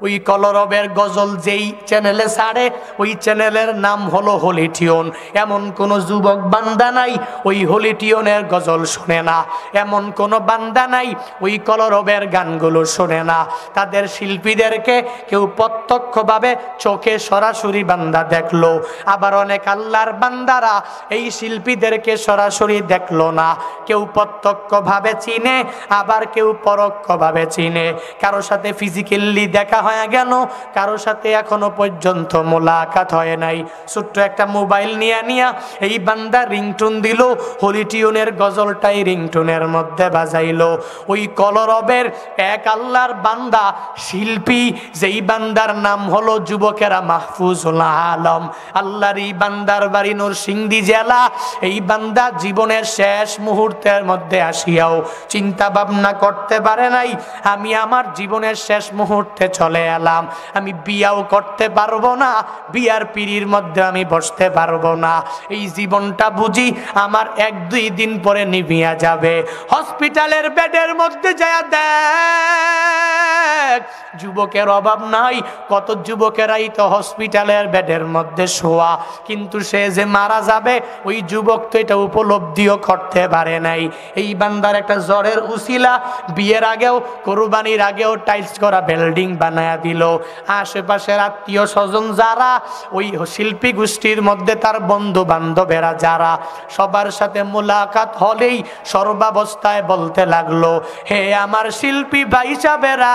ওই কলরবের গজল যেই চ্যানেলে ছাড়ে ওই চ্যানেলের নাম হলো হোলি টিউন। এমন কোনো যুবক বান্দা নাই ওই হোলি টিউনের গজল শোনে না, এমন কোনো বান্দা নাই ওই কলরবের গানগুলো শোনে না। তাদের শিল্পীদেরকে কেউ প্রত্যক্ষভাবে চোখে সরাসরি বান্দা দেখলো, আবার অনেক আল্লাহর বান্দারা এই শিল্পীদেরকে সরাসরি দেখলো না। কেউ প্রত্যক্ষভাবে চিনে, আবার কেউ পরোক্ষভাবে চিনে। কারো সাথে ফিজিক্যালি দেখা হয়ে গেল, কারো সাথে এখনো পর্যন্ত মোলাকাত হয় নাই। ছোট্ট একটা মোবাইল নিয়ে এই বান্দা রিংটোন দিল, হোলি টিউনের গজলটাই রিংটোনের মধ্যে বাজাইলো। ওই কলরবের এক আল্লাহর বান্দা শিল্পী, যেই বান্দার নাম হলো যুবকেরা মাহফুজুল আলম। আল্লাহর এই বান্দার বাড়ি নরসিংদী জেলা। এই বান্দা জীবনের শেষ মুহূর্তের মধ্যে আসিয়াও চিন্তা ভাবনা করতে পারে নাই, আমি আমার জীবনের শেষ মুহূর্তে চলে এলাম, আমি বিয়াও করতে পারবো না, বিয়ার পিড়ির মধ্যে আমি বসতে পারবো না, এই জীবনটা বুঝি আমার 1-2 দিন পরে নিভিয়া যাবে। হসপিটালের বেডের মধ্যে যায় দেখ, যুবকের অভাব নাই। কত যুবকেরাই তো হসপিটালের বেডের মধ্যে শোয়া, কিন্তু সে যে মারা যাবে ওই যুবক তো এটা উপলব্ধিও করতে পারে নাই। এই বান্দার একটা জ্বরের উসিলা বিয়ের আগেও, কোরবানির আগেও টাইলস করা বিল্ডিং বানায়া দিল। আশেপাশের আত্মীয় স্বজন যারা, ওই শিল্পী গোষ্ঠীর মধ্যে তার বন্ধু বান্ধবেরা যারা, সবার সাথে মোলাকাত হলেই সর্বাবস্থায় বলতে লাগলো, হে আমার শিল্পী ভাই সাহেবেরা,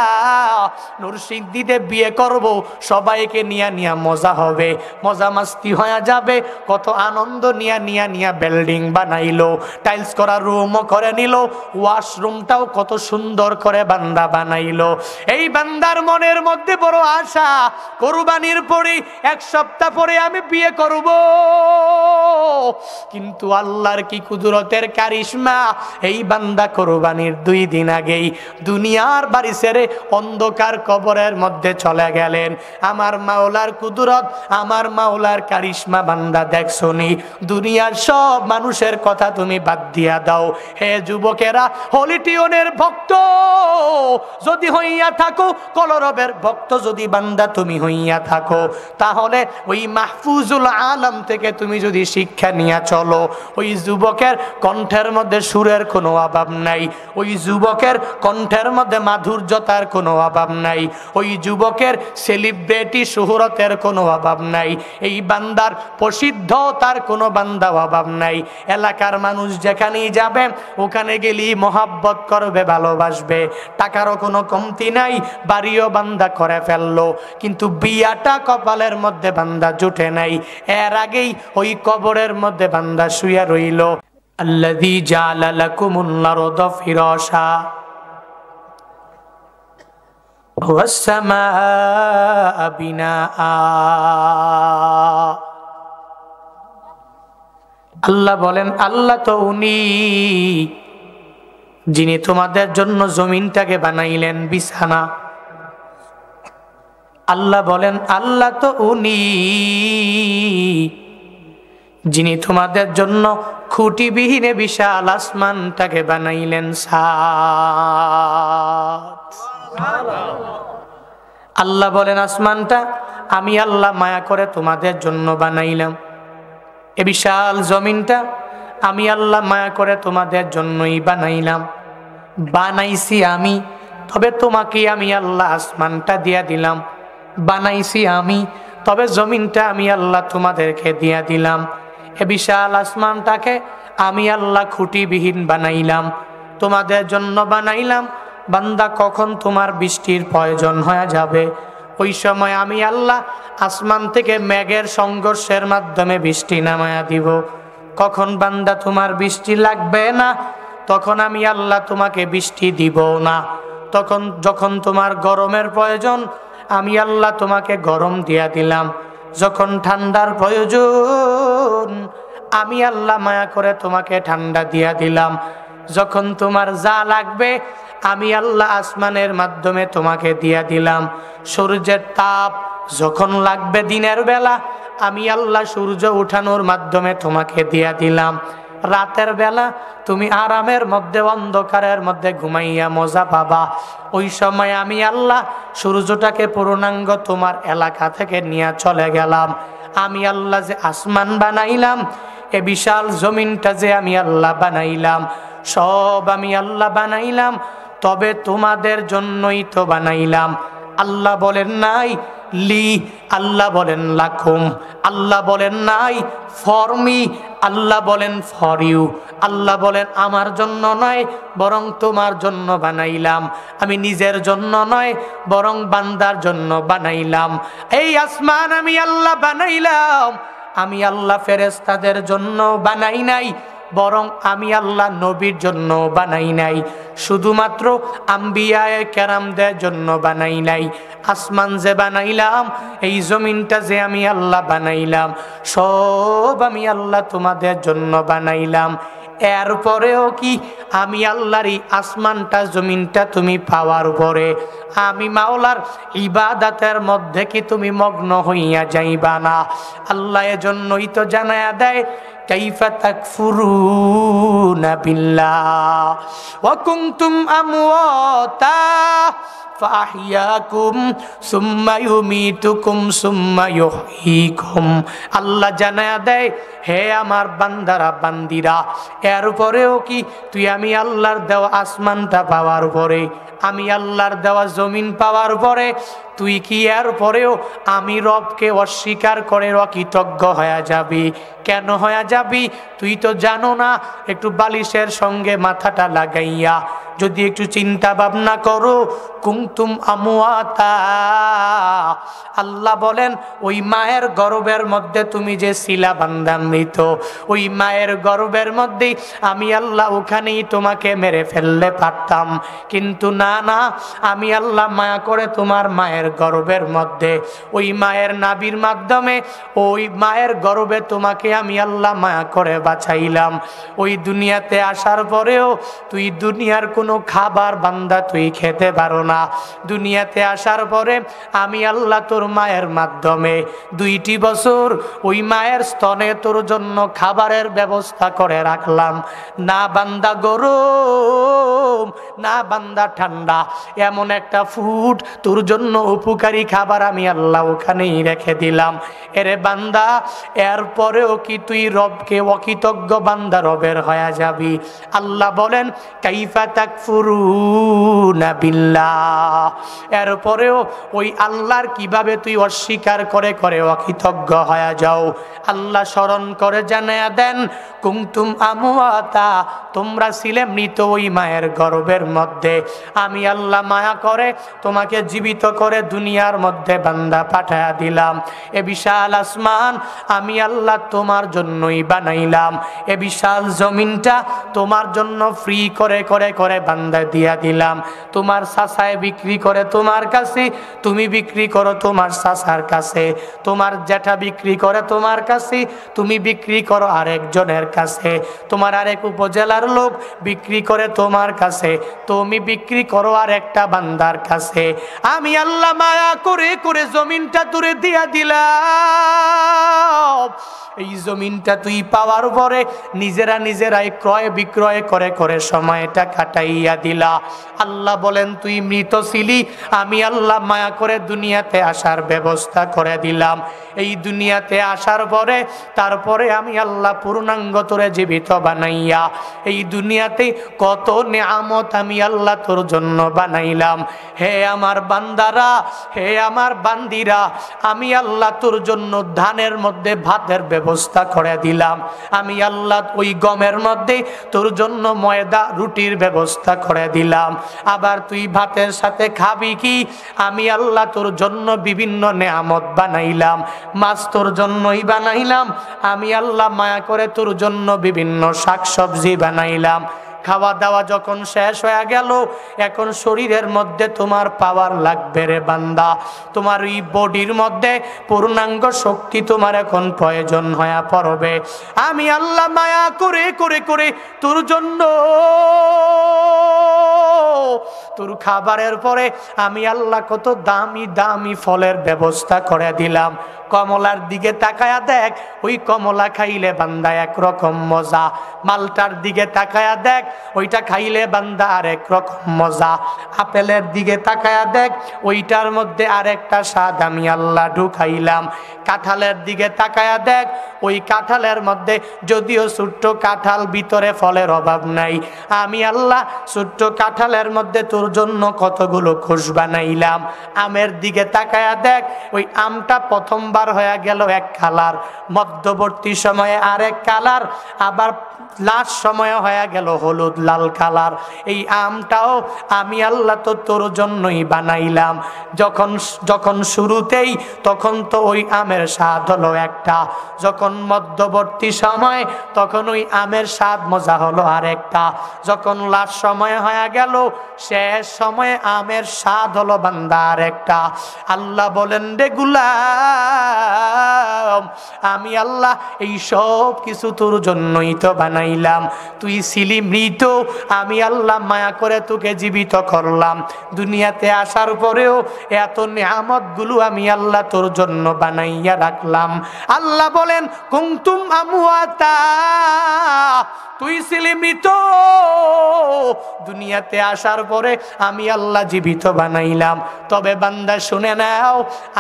নরসিংদীতে বিয়ে করব, সবাইকে নিয়া মজা হবে, মজা মাস্তি হয়ে যাবে। কত আনন্দ নিয়া বিল্ডিং বানাইলো, টাইলস করা রুমও করে নিল, ওয়াশরুমটাও কত সুন্দর করে বান্দা বানাইলো। এই বান্দার মনের মধ্যে বড় আশা, কোরবানির পরে 1 সপ্তাহ পরে আমি বিয়ে করব। কিন্তু আল্লাহর কি কুদরতের কারিশমা, এই বান্দা কোরবানির 2 দিন আগেই দুনিয়ার বাড়ি ছেড়ে অন্ধকার কবরের মধ্যে চলে গেলেন। আমার মাওলার কুদরত, আমার মাওলার কারিশমা বান্দা দেখছনি। দুনিয়ার সব মানুষের কথা তুমি বাদ দিয়া দাও। হে যুবকেরা, হোলি টিউনের ভক্ত যদি হইয়া থাকো, কলরবের ভক্ত যদি বান্দা তুমি হইয়া থাকো, তাহলে ওই মাহফুজুল আলম থেকে তুমি যদি শিক্ষা নিয়ে চলো, ওই যুবকের কণ্ঠের মধ্যে সুরের কোনো অভাব নাই, ওই যুবকের কণ্ঠের মধ্যে মাধুর্যতার কোনো অভাব নাই, ওই যুবকের সেলিব্রিটি শোহরতের কোনো অভাব নাই, এই বান্দার প্রসিদ্ধতার কোনো বান্দা অভাব নাই। এলাকার মানুষ যেখানেই যাবে ওখানে গেলেই মহাব্বত করবে, ভালোবাসবে, টাকারও কোনো কমতি নাই, বাড়িও বান্দা করে ফেললো, কিন্তু বিয়াটা কপালের মধ্যে বান্দা জুটে নাই। এর আগেই ওই কবরের মধ্যে বান্দা শুয়ে রইল। আল্লাযী জাআলা লাকুমুল আরদা ফিরাশা ওয়াস সামাআ বিনাআ। আল্লাহ বলেন, আল্লাহ তো উনি যিনি তোমাদের জন্য জমিনটাকে বানাইলেন বিছানা। আল্লাহ বলেন, আল্লাহ তো উনি যিনি তোমাদের জন্য খুঁটিবিহীনে বিশাল আসমানটাকে বানাইলেন ছাদ। আল্লাহ বলেন, আসমানটা আমি আল্লাহ মায়া করে তোমাদের জন্য বানাইলাম, এ বিশাল জমিনটা আমি আল্লাহ মায়া করে তোমাদের জন্যই বানাইলাম। বানাইছি আমি, তবে তোমাকে আমি আল্লাহ আসমানটা দিয়া দিলাম। বানাইছি আমি, তবে জমিনটা আমি আল্লাহ তোমাদেরকে দিয়া দিলাম। এ বিশাল আসমানটাকে আমি আল্লাহ খুঁটিবিহীন বানাইলাম, তোমাদের জন্য বানাইলাম। বান্দা, কখন তোমার বৃষ্টির প্রয়োজন হয়ে যাবে, ওই সময় আমি আল্লাহ আসমান থেকে মেঘের সংঘর্ষের মাধ্যমে বৃষ্টি নামায়া দিব। কখন বান্দা তোমার বৃষ্টি লাগবে না, তখন আমি আল্লাহ তোমাকে বৃষ্টি দিব না। তখন যখন তোমার গরমের প্রয়োজন, আমি আল্লাহ তোমাকে গরম দিয়া দিলাম। যখন ঠান্ডার প্রয়োজন, আমি আল্লাহ মায়া করে তোমাকে ঠান্ডা দিয়া দিলাম। যখন তোমার যা লাগবে, আমি আল্লাহ আসমানের মাধ্যমে তোমাকে দিয়া দিলাম। সূর্যের তাপ যখন লাগবে দিনের বেলা, আমি আল্লাহ সূর্য উঠানোর মাধ্যমে তোমাকে দিয়া দিলাম। রাতের বেলা তুমি আরামের মধ্যে অন্ধকারের মধ্যে ঘুমাইয়া মজা পাবা। ওই সময় আমি আল্লাহ সূর্যটাকে পূর্ণাঙ্গ তোমার এলাকা থেকে নিয়ে চলে গেলাম। আমি আল্লাহ যে আসমান বানাইলাম, এ বিশাল জমিনটা যে আমি আল্লাহ বানাইলাম, সব আমি আল্লাহ বানাইলাম, তবে তোমাদের জন্যই তো বানাইলাম। আল্লাহ বলেন নাই লি, আল্লাহ বলেন লাকুম, আল্লাহ বলেন নাই ফর মি, আল্লাহ বলেন ফর ইউ। আল্লাহ বলেন আমার জন্য নয় বরং তোমার জন্য বানাইলাম, আমি নিজের জন্য নয় বরং বান্দার জন্য বানাইলাম। এই আসমান আমি আল্লাহ বানাইলাম, আমি আল্লাহ ফেরেশতাদের জন্য বানাই নাই, বরং আমি আল্লাহ নবীর জন্য বানাই নাই, শুধুমাত্র আম্বিয়ায়ে কেরামদের জন্য বানাই নাই। আসমান যে বানাইলাম, এই জমিনটা যে আমি আল্লাহ বানাইলাম, সব আমি আল্লাহ তোমাদের জন্য বানাইলাম। এরপরেও কি আমি আল্লাহর এই আসমানটা জমিনটা তুমি পাওয়ার পরে আমি মাওলার ইবাদতের মধ্যে কি তুমি মগ্ন হইয়া যাইবা না? আল্লাহ এজন্যই তো জানায়া দেয় কাইফা তাকফুরুনা বিল্লাহ ওয়া কুনতুম আমওয়াতা ফাহিয়াকুম সুম্মা ইউমিতুকুম সুম্মা ইউহয়িকুম। আল্লাহ জানায়া দেয়, হে আমার বান্দারা বান্দিরা, এরপরেও কি তুই আমি আল্লাহর দেওয়া আসমানটা পাওয়ার পরে, আমি আল্লাহর দেওয়া জমিন পাওয়ার পরে তুই কি এরপরেও আমি রবকে অস্বীকার করে অকৃতজ্ঞ হয়ে যাবি? কেন হয়ে যাবি? তুই তো জানো না। একটু বালিশের সঙ্গে মাথাটা লাগাইয়া যদি একটু চিন্তা ভাবনা করো, কুনতুম আমওয়াতা, আল্লাহ বলেন ওই মায়ের গর্ভের মধ্যে তুমি যে ছিলা বান্দা মৃত, ওই মায়ের গর্ভের মধ্যেই আমি আল্লাহ ওখানেই তোমাকে মেরে ফেললে পারতাম, কিন্তু না না, আমি আল্লাহ মায়া করে তোমার মায়ের গর্ভের মধ্যে ওই মায়ের নাভির মাধ্যমে ওই মায়ের গর্ভে তোমাকে আমি আল্লাহ মায়া করে বাঁচাইলাম। ওই দুনিয়াতে আসার পরেও তুই দুনিয়ার কোনো খাবার বান্দা তুই খেতে পারো না। দুনিয়াতে আসার পরে আমি আল্লাহ তোর মায়ের মাধ্যমে 2টি বছর ওই মায়ের স্তনে তোর জন্য খাবারের ব্যবস্থা করে রাখলাম। না বান্দা গরম, না বান্দা ঠান্ডা, এমন একটা ফুড তোর জন্য উপকারী খাবার আমি আল্লাহ ওখানেই রেখে দিলাম। এরে বান্দা, এরপরেও কি তুই রবকে অকৃতজ্ঞ বান্দা রবের হয়ে যাবি? আল্লাহ বলেন কাইফা তাকফুরুনা বিল্লাহ, এরপরেও ওই আল্লাহর কিভাবে তুই অস্বীকার করে করে অকৃতজ্ঞ হয়ে যাও? আল্লাহ স্মরণ করে জানায়া দেন, কুনতুম আমওয়াতা, তোমরা ছিলে মৃত ওই মায়ের গর্ভের মধ্যে, আমি আল্লাহ মায়া করে তোমাকে জীবিত করে দুনিয়ার মধ্যে বান্দা পাঠায়া দিলাম। এ বিশাল আসমান আমি আল্লাহ তোমার জন্যই বানাইলাম, এ বিশাল জমিনটা তোমার জন্য ফ্রি করে করে করে বান্দা দিয়া দিলাম। তোমার চাচায় বিক্রি করে তোমার কাছে, তুমি বিক্রি করো তোমার চাচার কাছে, তোমার জ্যাঠা বিক্রি করে তোমার কাছে, তুমি বিক্রি করো আরেকজনের কাছে, তোমার আরেক উপজেলার লোক বিক্রি করে তোমার কাছে, তুমি বিক্রি করো আর একটা বান্দার কাছে। আমি আল্লাহ মায়া করে করে জমিনটা তুলে দিয়া দিলাম। এই জমিনটা তুই পাওয়ার পরে নিজেরা নিজেরাই ক্রয় বিক্রয় করে করে সময়টা কাটাইয়া দিলা। আল্লাহ বলেন তুই মৃত ছিলি, আমি আল্লাহ মায়া করে দুনিয়াতে আসার ব্যবস্থা করে দিলাম। এই দুনিয়াতে আসার পরে তারপরে আমি আল্লাহ পূর্ণাঙ্গ তোরে জীবিত বানাইয়া এই দুনিয়াতে কত নেয়ামত আমি আল্লাহ তোর জন্য বানাইলাম। হে আমার বান্দারা, হে আমার বান্দিরা, আমি আল্লাহ তোর জন্য ধানের মধ্যে ভাতের ব্যবস্থা করে দিলাম। আমি আল্লাহ ওই গমের মধ্যে তোর জন্য ময়দা রুটির ব্যবস্থা করে দিলাম। আবার তুই ভাতের সাথে খাবি কি? আমি আল্লাহ তোর জন্য বিভিন্ন নেয়ামত বানাইলাম। মাছ তোর জন্যই বানাইলাম। আমি আল্লাহ মায়া করে তোর জন্য বিভিন্ন শাকসবজি বানাইলাম। খাওয়া দাওয়া যখন শেষ হয়ে গেল, এখন শরীরের মধ্যে তোমার পাওয়ার লাগবে রে বান্দা। তোমার এই বডির মধ্যে পূর্ণাঙ্গ শক্তি তোমার এখন প্রয়োজন হয়ে পড়বে। আমি আল্লাহ মায়া করে করে করে তোর জন্য তোর খাবারের পরে আমি আল্লাহ কত দামি দামি ফলের ব্যবস্থা করে দিলাম। কমলার দিকে তাকায়া দেখ, ওই কমলা খাইলে বান্দা একরকম মজা। মালটার দিকে তাকায়া দেখ, ওইটা খাইলে বান্দা আরেক রকম মজা। আপেলের দিকে তাকায়া দেখ, ওইটার মধ্যে আরেকটা স্বাদ আমি আল্লাহ ঢুকাইলাম। কাঁঠালের দিকে তাকায়া দেখ, ওই কাঁঠালের মধ্যে যদিও ছোট্ট কাঁঠাল, ভিতরে ফলের অভাব নাই, আমি আল্লাহ ছোট্ট কাঁঠালের মধ্যে তোর জন্য কতগুলো খোস বানাইলাম। আমের দিকে তাকায়া দেখ, ওই আমটা প্রথমবার হয়ে গেল এক কালার, মধ্যবর্তী সময়ে আরেক কালার, আবার লাস্ট সময় হয়ে গেল হলুদ লাল কালার। এই আমটাও আমি আল্লাহ তো তোর জন্যই বানাইলাম। যখন শুরুতেই তখন তো ওই আমের স্বাদ হলো একটা, যখন মধ্যবর্তী সময় তখন ওই আমের স্বাদ মজা হলো আরেকটা, যখন লাস্ট সময় হয়ে গেল শেষ সময়ে আমের স্বাদ হলো বান্দা আরেকটা। আল্লাহ বলেন, রে গোলাম, আমি আল্লাহ এই সব কিছু তোর জন্যই তো বানাইলাম। তুই ছিলি মৃত, আমি আল্লাহ মায়া করে তোকে জীবিত করলাম। দুনিয়াতে আসার পরেও এত নিয়ামত গুলো আমি আল্লাহ তোর জন্য বানাইয়া রাখলাম। আল্লাহ বলেন, কুনতুম আমওয়াতা, তুই ছিলি মৃত, দুনিয়াতে আসার পরে আমি আল্লাহ জীবিত বানাইলাম। তবে বান্দা শুনে নাও,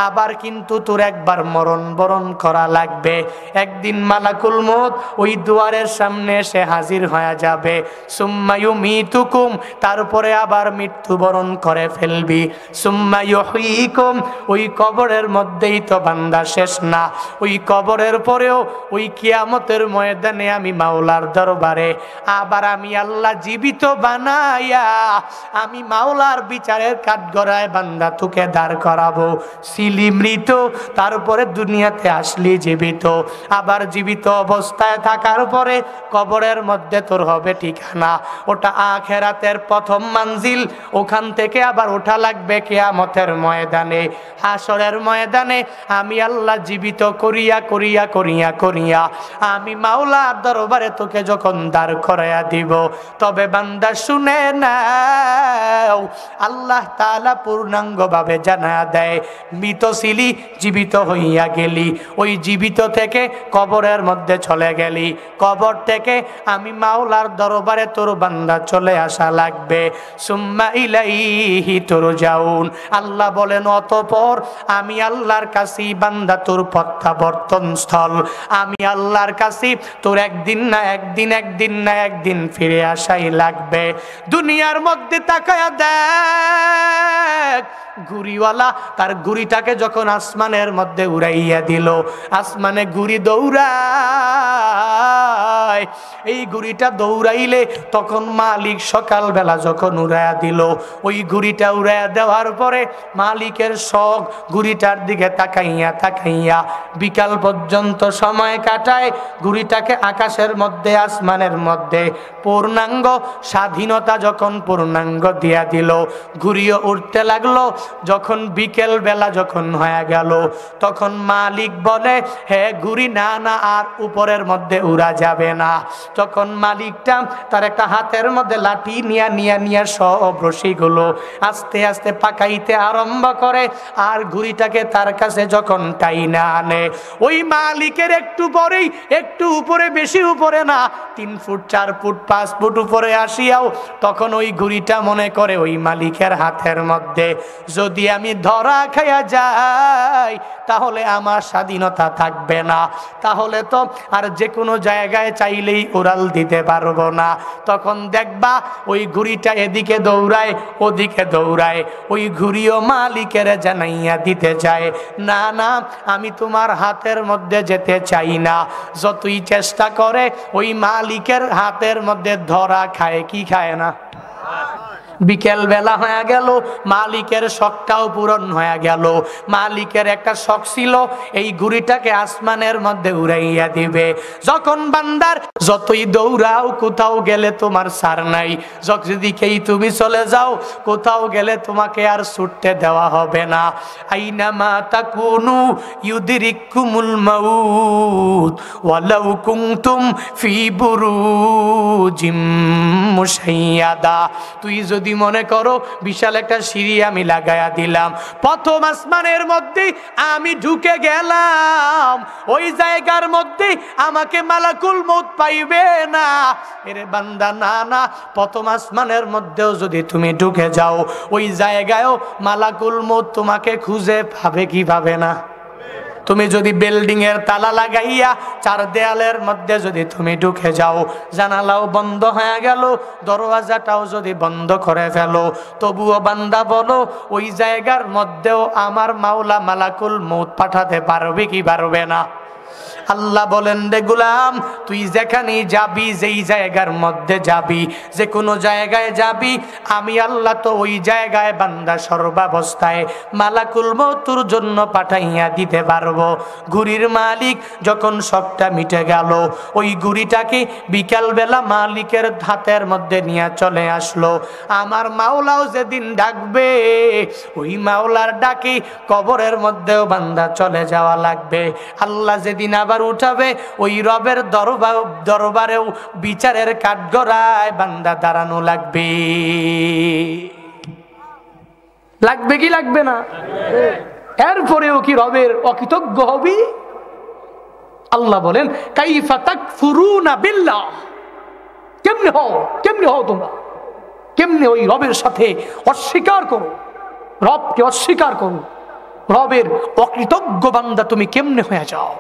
আবার কিন্তু তোর একবার মরণ বরণ করা লাগবে। একদিন মালাকুল মউত ওই দুয়ারের সামনে এসে হাজির হয়ে যাবে। সুম্মা ইউমিতুকুম, তারপরে আবার মৃত্যুবরণ করে ফেলবি। সুম্মা ইউহয়িকুম, ওই কবরের মধ্যেই তো বান্দা শেষ না, ওই কবরের পরেও ওই কিয়ামতের ময়দানে আমি মাওলার দরবারে আবার আমি আল্লাহ জীবিত বানাইয়া আমি মাওলার বিচারের কাঠগড়ায় বান্দা তোকে দাঁড় করাবো। ছিলি মৃত, তারপরে দুনিয়াতে আসলি জীবিত, আবার জীবিত অবস্থায় থাকার পরে কবরের মধ্যে তোর হবে ঠিকানা, ওটা আখিরাতের প্রথম মঞ্জিল। ওখান থেকে আবার ওঠা লাগবে কিয়ামতের ময়দানে, হাসরের ময়দানে আমি আল্লাহ জীবিত করিয়া করিয়া করিয়া করিয়া আমি মাওলার দরবারে তোকে যখন দাঁড় করাইয়া দিব, তবে বান্দা শুনে নাও, আল্লাহ তাআলা পূর্ণাঙ্গ ভাবে জানায়া দেয়, মৃত ছিলি, জীবিত হইয়া গেলি, ওই জীবিত থেকে কবরের মধ্যে চলে গেলি, কবর থেকে আমি মাওলার দরবারে তোর বান্দা চলে আসা লাগবে। সুম্মা ইলাইহি তুরজাউন, আল্লাহ বলেন, অতঃপর আমি আল্লাহর কাছে বান্দা তোর প্রত্যাবর্তন স্থল, আমি আল্লাহর কাছে তোর একদিন না একদিন, একদিন না একদিন ফিরে আসাই লাগবে। দুনিয়ার মধ্যে তাকায়া দেখ, ঘুড়িওয়ালা তার ঘুড়িটাকে যখন আসমানের মধ্যে উড়াইয়া দিল, আসমানে ঘুড়ি দৌড়ায়, এই ঘুড়িটা দৌড়াইলে তখন মালিক সকালবেলা যখন উড়াইয়া দিল, ওই ঘুড়িটা উড়াইয়া দেওয়ার পরে মালিকের শখ ঘুড়িটার দিকে তাকাইয়া তাকাইয়া বিকাল পর্যন্ত সময় কাটায়, ঘুড়িটাকে আকাশের মধ্যে আসমানের মধ্যে পূর্ণাঙ্গ স্বাধীনতা যখন পূর্ণাঙ্গ দিয়া দিল, ঘুড়িও উঠতে লাগলো। যখন বিকেল বেলা যখন হয়ে গেল, তখন মালিক বলে, হে ঘুড়ি, না না, আর উপরের মধ্যে উড়া যাবে না। তখন মালিকটা তার একটা হাতের মধ্যে লাঠি নিয়া সব রশিগুলো আস্তে আস্তে পাকাইতে আরম্ভ করে, আর ঘুড়িটাকে তার কাছে যখন টাইনা আনে, ওই মালিকের একটু পরেই, একটু উপরে, বেশি উপরে না, 3 ফুট 4 ফুট 5 ফুট উপরে আসিয়াও তখন ওই ঘুড়িটা মনে করে ওই মালিকের হাতের মধ্যে, যদি আমি ধরা খাইয়া যাই তাহলে আমার স্বাধীনতা থাকবে না, তাহলে তো আর যে কোনো জায়গায় চাইলেই উড়াল দিতে পারবো না। তখন দেখবা ওই ঘুড়িটা এদিকে দৌড়ায়, ওদিকে দৌড়ায়, ওই ঘুড়িও মালিকের জানাইয়া দিতে চায়, না না, আমি তোমার হাতের মধ্যে যেতে চাই না। যতই চেষ্টা করে ওই মালিকের হাতের মধ্যে ধরা খায়, কি খায় না। বিকেল বেলা হয়ে গেল, মালিকের শখটাও পূরণ হয়ে গেল। মালিকের একটা শখ ছিল এই ঘুড়িটাকে আসমানের মধ্যে উড়াইয়া দিবে। যখন বান্দার যতই দৌড়াও, কোথাও গেলে তোমার সার নাই, যেদিকেই তুমি চলে যাও, কোথাও গেলে তোমাকে আর ছুটতে দেওয়া হবে না। আইনামা তাকুনু ইউদরিকুমুল মাউত ওয়ালাউ কুনতুম ফি বুরুজিম মুশাইয়াদা, তুই যদি যদি মনে করো বিশাল একটা সিঁড়ি আমি লাগায়া দিলাম, প্রথম আসমানের মধ্যে আমি ঢুকে গেলাম, ওই জায়গার মধ্যে আমাকে মালাকুল মউত পাইবে না। এরে বান্দা, না না, প্রথম আসমানের মধ্যেও যদি তুমি ঢুকে যাও, ওই জায়গায়ও মালাকুল মউত তোমাকে খুঁজে পাবে কি পাবে না? তুমি যদি বিল্ডিং এর তালা লাগাইয়া চার দেয়ালের মধ্যে যদি তুমি ঢুকে যাও, জানালাও বন্ধ হয়ে গেল, দরওয়াজাটাও যদি বন্ধ করে ফেলো, তবুও বান্দা বলো ওই জায়গার মধ্যেও আমার মাওলা মালাকুল মউত পাঠাতে পারবে কি পারবে না? আল্লাহ বলেন, রে গোলাম, তুই যেখানেই যাবি, যেই জায়গার মধ্যে যাবি, যে কোনো জায়গায় যাবি, আমি আল্লাহ তো ওই জায়গায় বান্দা সর্বাবস্থায় মালাকুল মউতের জন্য পাঠাইয়া দিতে পারবো। ঘুড়ির মালিক যখন সবটা মিটে গেল, ওই ঘুড়িটাকে বিকালবেলা মালিকের হাতের মধ্যে নিয়ে চলে আসলো। আমার মাওলাও যেদিন ডাকবে, ওই মাওলার ডাকে কবরের মধ্যেও বান্দা চলে যাওয়া লাগবে। আল্লাহ যেদিন আবার উঠাবে, ওই রবের দরবারেও বিচারের কাঠগড়ায় বান্দা দাঁড়ানো লাগবে। লাগবে কি লাগবে না? এরপরেও কি রবের অকৃতজ্ঞ হবি? আল্লাহ বলেন, কাইফা তাকফুরুনা বিল্লাহ, কেমনে হও তোমরা, কেমনে ওই রবের সাথে অস্বীকার করো, রবকে অস্বীকার করো, রবের অকৃতজ্ঞ বান্দা তুমি কেমনে হয়ে যাও?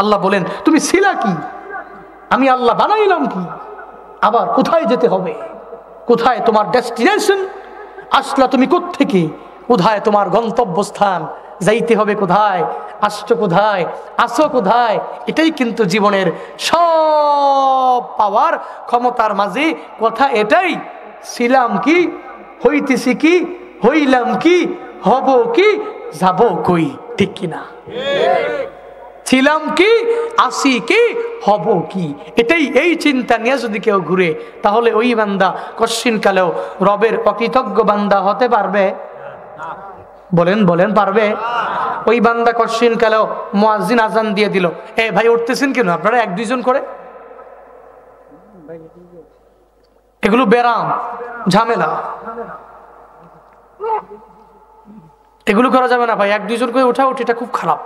আল্লাহ বলেন, তুমি ছিলা কি? আমি আল্লাহ বানাইলাম কি? আবার কোথায় যেতে হবে? কোথায় তোমার ডেস্টিনেশন? আসলা তুমি কোত্থেকে? কোথায় তোমার গন্তব্যস্থান? যাইতে হবে কোথায়? আসছো কোথায়? আসো কোথায়? এটাই কিন্তু জীবনের সব পাওয়ার ক্ষমতার মাঝে কথা এটাই। ছিলাম কি, হইতেছি কি, হইলাম কি, হব কি, যাব কই? ঠিক কিনা? ছিলাম কি, আসি কি, হব কি, এটাই। এই চিন্তা নিয়ে যদি কেউ ঘুরে, তাহলে ওই বান্দা কশ্চিন কালেও রবের অকৃতজ্ঞ বান্দা হতে পারবে? বলেন বলেন, পারবে? ওই বান্দা কশ্চিন কালেও মুয়াজ্জিন আজান দিয়ে দিল, এ ভাই উঠতেছেন কেন? আপনারা এক দুইজন করে, এগুলো বেরাম, ঝামেলা, এগুলো করা যাবে না ভাই। এক দুইজন করে উঠা উঠিটা খুব খারাপ।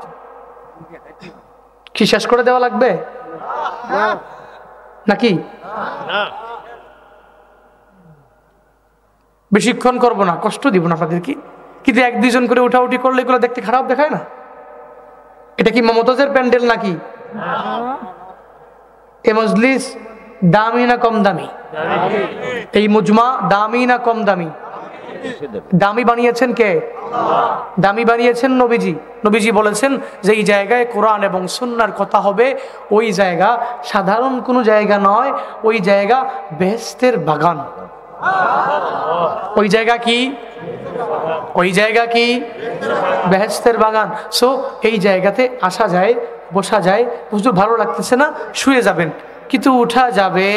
কি শেষ করে দেওয়া লাগবে নাকি? বেশিক্ষণ করবো না, কষ্ট দিব না আপনাদেরকে, কিন্তু এক দুইজন করে উঠাউঠি করলে এগুলো দেখতে খারাপ দেখায় না? এটা কি মমতাজের প্যান্ডেল নাকি? এই মজলিস দামি না কম দামি? এই মুজমা দামি না কম দামি? দামি বানিয়েছেন কে? দামি বানিয়েছেন নবীজি। নবীজি বলেছেন যে এই জায়গায় কোরআন এবং সুন্নাহর কথা হবে, ওই জায়গা সাধারণ কোনো জায়গা নয়, ওই জায়গা বেহেশতের বাগান। ওই জায়গা কি? ওই জায়গা কি? বেহেশতের বাগান। সো এই জায়গাতে আসা যায়, বসা যায়। হুজুর ভালো লাগতেছে না, শুয়ে যাবেন, কিন্তু উঠা যাবে।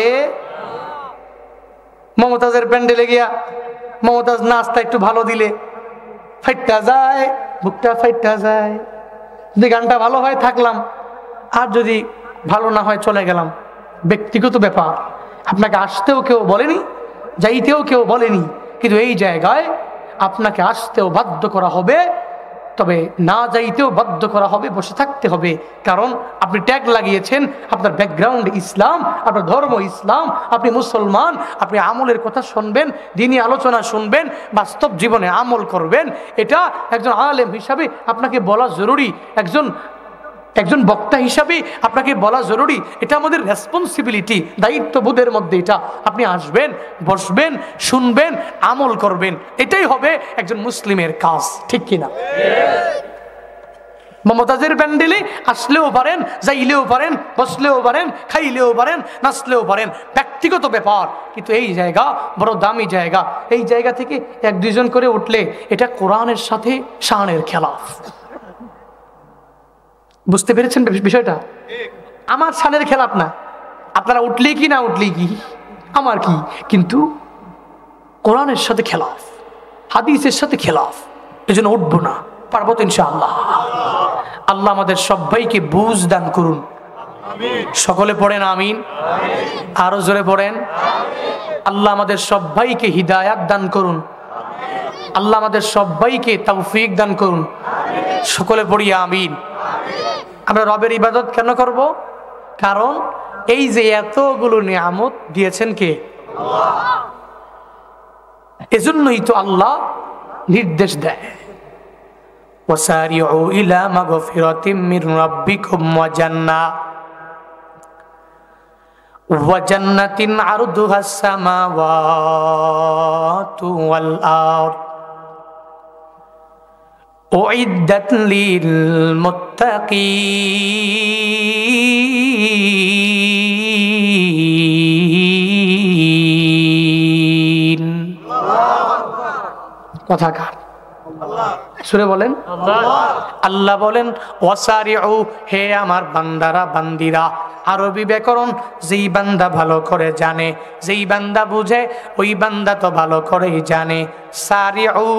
মমতাজের প্যান্ডেলে গিয়া মমতাজ নাস্তা একটু ভালো দিলে ফাইটটা যায়, বুকটা ফাইটটা যায়। যদি গানটা ভালো হয় থাকলাম, আর যদি ভালো না হয় চলে গেলাম। ব্যক্তিগত ব্যাপার, আপনাকে আসতেও কেউ বলেনি, যাইতেও কেউ বলেনি, কিন্তু এই জায়গায় আপনাকে আসতেও বাধ্য করা হবে, তবে না যাইতেও বাধ্য করা হবে, বসে থাকতে হবে। কারণ আপনি ট্যাগ লাগিয়েছেন, আপনার ব্যাকগ্রাউন্ড ইসলাম, আপনার ধর্ম ইসলাম, আপনি মুসলমান, আপনি আমলের কথা শুনবেন, দ্বীনি আলোচনা শুনবেন, বাস্তব জীবনে আমল করবেন। এটা একজন আলেম হিসাবে আপনাকে বলা জরুরি, একজন বক্তা হিসাবে আপনাকে বলা জরুরি। এটা আমাদের রেসপন্সিবিলিটি, দায়িত্ববোধের মধ্যে এটা। আপনি আসবেন, বসবেন, শুনবেন, আমল করবেন, এটাই হবে একজন মুসলিমের কাজ। ঠিক কিনা? মমতাজের প্যান্ডেলে আসলেও পারেন, যাইলেও পারেন, বসলেও পারেন, খাইলেও পারেন, নাচলেও পারেন, ব্যক্তিগত ব্যাপার। কিন্তু এই জায়গা বড় দামি জায়গা। এই জায়গা থেকে এক দুইজন করে উঠলে এটা কোরআনের সাথে শানের খেলাফ। বুঝতে পেরেছেন বিষয়টা? আমার শানের খেলাফ না। আপনারা উঠলেই কি না উঠলেই কি আমার কি, কিন্তু কোরআনের সাথে খেলাফ, হাদিসের সাথে খেলাফ, এই জন্য উঠবো না। পারবো তো ইনশাআল্লাহ। আল্লাহ আমাদের সবাইকে বুঝ দান করুন। সকলে পড়েন আমিন। আরো জোরে পড়েন। আল্লাহ আমাদের সবাইকে হিদায়াত দান করুন, আল্লাহ আমাদের সবাইকে তৌফিক দান করুন, সকলে পড়ি আমিন। আমরা রবের ইবাদত কেন করব? কারণ এই যে এতগুলো নিয়ামত দিয়েছেন কে? এজন্যই তো আল্লাহ নির্দেশ দেয়, ওয়াসারিউ ইলা মাগফিরাতিম মির রাব্বিকুম ওয়া জান্নাতিন আরদুহাস সামাওয়াতু ওয়াল আরদ উইদ্দাত লিল মুত্তাকিন। কথা কার? সুরে বলেন আল্লাহ বলেন ওয়াসারিউ, হে আমার বান্দারা বান্দিরা। আরবি ব্যাকরণ যেই বান্দা ভালো করে জানে, যেই বান্দা বুঝে, ওই বান্দা তো ভালো করেই জানে। সারিউ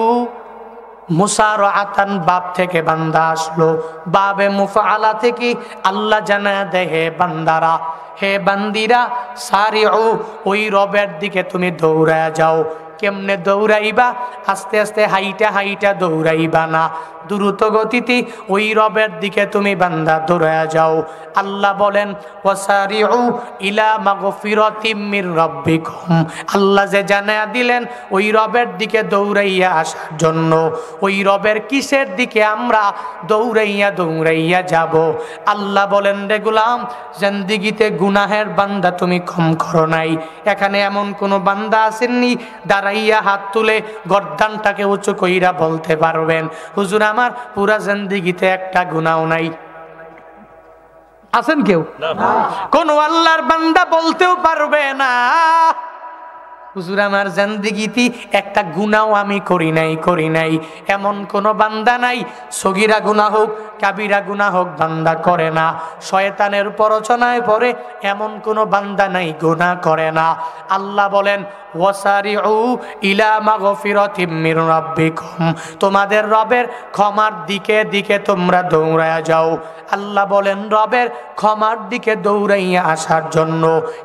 মুসারাআতান বাব থেকে বান্দা আসলো, বাবে মুফআলা থেকে আল্লাহ জানা দেয় হে বান্দারা, হে বান্দিরা, সারিউ ওই রবের দিকে তুমি দৌড়ায়া যাও। কেমনে দৌড়াইবা? আস্তে আস্তে হাইটা হাইটা দৌড়াইবা না, দ্রুত গতিতে ওই রবের দিকে তুমি বান্দা দৌড়ায়া যাও। আল্লাহ বলেন ওয়াসারিউ ইলা মাগফিরাতিম মির রাব্বিকুম, আল্লাহ যে জানায়া দিলেন ওই রবের দিকে দৌড়াইয়া আসার জন্য। ওই রবের কিসের দিকে আমরা দৌড়াইয়া দৌড়াইয়া যাব? আল্লাহ বলেন রে গোলাম, জিন্দেগিতে গুনাহের বান্দা তুমি কম করো নাই। এখানে এমন কোন বান্দা আসেননি দাঁড়াইয়া হাত তুলে গর্দানটাকে উঁচু কইরা বলতে পারবেন হুজুর আমার পুরা জিন্দেগিতে একটা গুনাহ নাই? আছেন কেউ? কোন আল্লাহর বান্দা বলতেও পারবে না হুজুর আমার জিন্দেগিতে একটা গুনাহ আমি করি নাই। এমন কোন বান্দা নাই। সগীরা গুনাহ হোক কাবিরা গুনাহ হোক বান্দা করে না, শয়তানের প্ররোচনায় পড়ে এমন কোন বান্দা নাই গুনাহ করে না। আল্লাহ বলেন ওয়াসারিউ ইলা মাগফিরাতিম মির রাব্বিকুম, তোমাদের রবের ক্ষমার দিকে দিকে তোমরা দৌড়ায়া যাও। আল্লাহ বলেন রবের ক্ষমার দিকে দৌড়াইয়া আসার জন্য